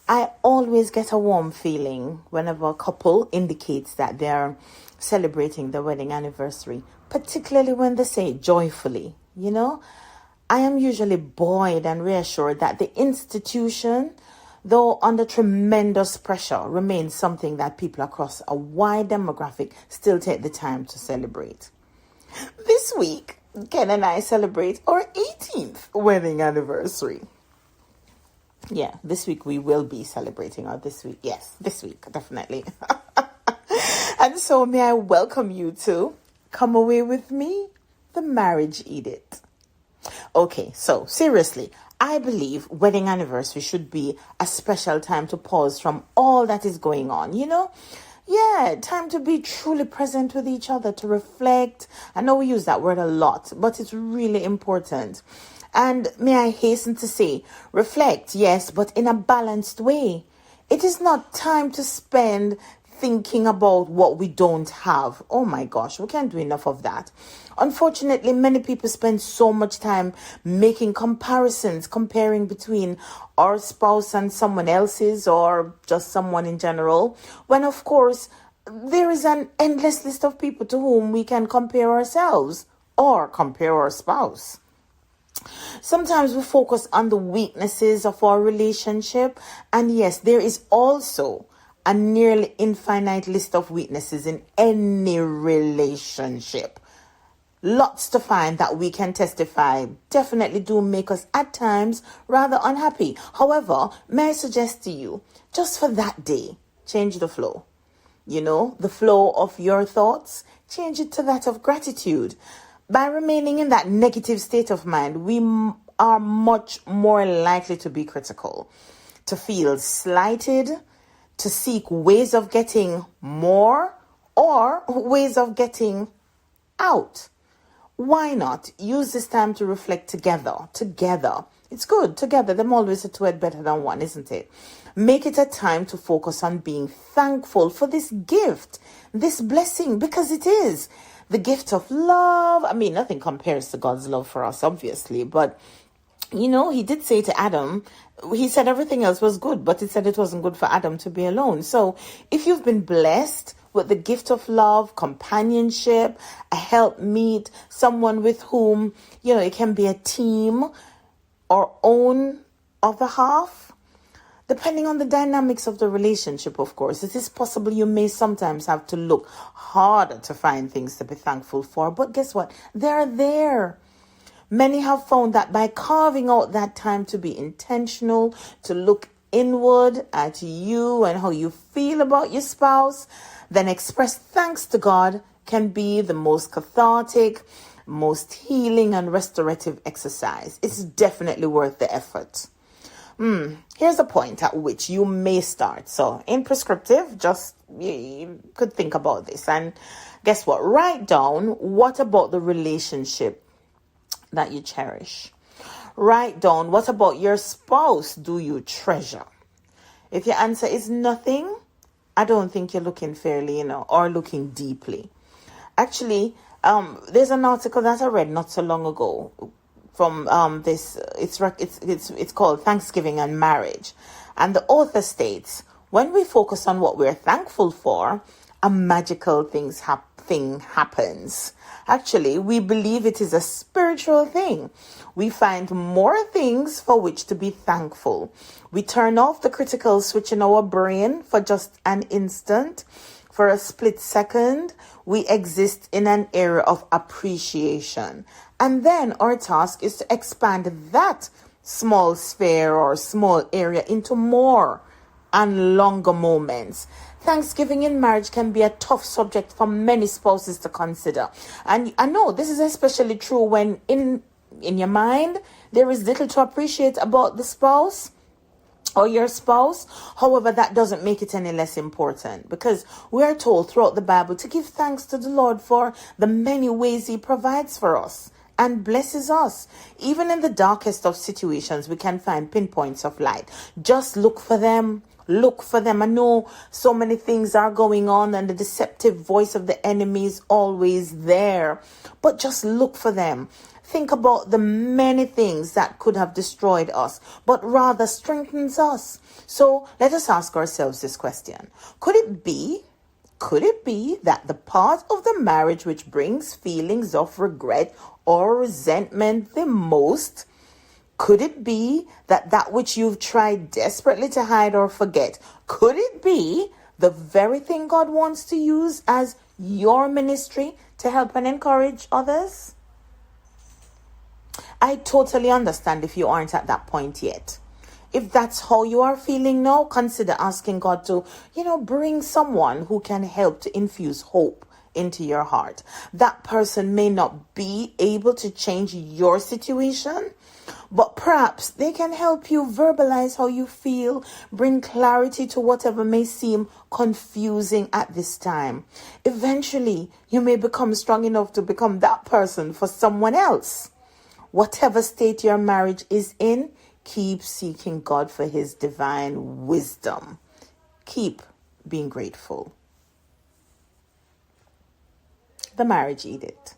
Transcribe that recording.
I always get a warm feeling whenever a couple indicates that they're celebrating their wedding anniversary, particularly when they say joyfully, I am usually buoyed and reassured that the institution, though under tremendous pressure, remains something that people across a wide demographic still take the time to celebrate. This week, Ken and I celebrate our 18th wedding anniversary. Yeah, this week we will be celebrating this week. Yes, this week, definitely. And so may I welcome you to Come Away With Me, the Marriage Edict. Okay, so seriously, I believe wedding anniversary should be a special time to pause from all that is going on, Yeah, time to be truly present with each other, to reflect. I know we use that word a lot, but it's really important. And may I hasten to say, reflect, yes, but in a balanced way. It is not time to spend thinking about what we don't have. Oh my gosh, we can't do enough of that. Unfortunately, many people spend so much time making comparisons, comparing between our spouse and someone else's or just someone in general, when of course there is an endless list of people to whom we can compare ourselves or compare our spouse. Sometimes we focus on the weaknesses of our relationship, and yes, there is also a nearly infinite list of weaknesses in any relationship. Lots to find that we can testify definitely do make us at times rather unhappy. However, may I suggest to you, just for that day, change the flow. The flow of your thoughts, change it to that of gratitude. By remaining in that negative state of mind, we are much more likely to be critical, to feel slighted, to seek ways of getting more or ways of getting out. Why not use this time to reflect together? It's good, together. Them always a two-head better than one, isn't it? Make it a time to focus on being thankful for this gift, this blessing, because it is the gift of love. I mean, nothing compares to God's love for us, obviously, but he did say to Adam, he said everything else was good, but he said it wasn't good for Adam to be alone. So if you've been blessed with the gift of love, companionship, a helpmeet, someone with whom, it can be a team or own other half, depending on the dynamics of the relationship, of course, it is possible you may sometimes have to look harder to find things to be thankful for. But guess what? They're there. Many have found that by carving out that time to be intentional, to look inward at you and how you feel about your spouse, then express thanks to God can be the most cathartic, most healing and restorative exercise. It's definitely worth the effort. Here's a point at which you may start. So in prescriptive, just you could think about this. And guess what? Write down what about the relationship that you cherish. Write down what about your spouse do you treasure. If your answer is nothing, I don't think you're looking fairly, or looking deeply. Actually, there's an article that I read not so long ago from it's called Thanksgiving and Marriage, and the author states, when we focus on what we're thankful for, a magical thing happens. Actually, we believe it is a spiritual thing. We find more things for which to be thankful. We turn off the critical switch in our brain for just an instant. For a split second, we exist in an era of appreciation. And then our task is to expand that small sphere or small area into more and longer moments. Thanksgiving in marriage can be a tough subject for many spouses to consider. And I know this is especially true when in your mind there is little to appreciate about the spouse or your spouse. However, that doesn't make it any less important, because we are told throughout the Bible to give thanks to the Lord for the many ways he provides for us and blesses us. Even in the darkest of situations, we can find pinpoints of light. Just look for them. Look for them. I know so many things are going on and the deceptive voice of the enemy is always there, but just look for them. think about the many things that could have destroyed us, but rather strengthens us. So let us ask ourselves this question. Could it be that the part of the marriage which brings feelings of regret or resentment the most, could it be that which you've tried desperately to hide or forget, could it be the very thing God wants to use as your ministry to help and encourage others? I totally understand if you aren't at that point yet. If that's how you are feeling now, consider asking God to, bring someone who can help to infuse hope into your heart. That person may not be able to change your situation, but perhaps they can help you verbalize how you feel, bring clarity to whatever may seem confusing at this time. Eventually, you may become strong enough to become that person for someone else. Whatever state your marriage is in, keep seeking God for his divine wisdom. Keep being grateful. The Marriage Edict.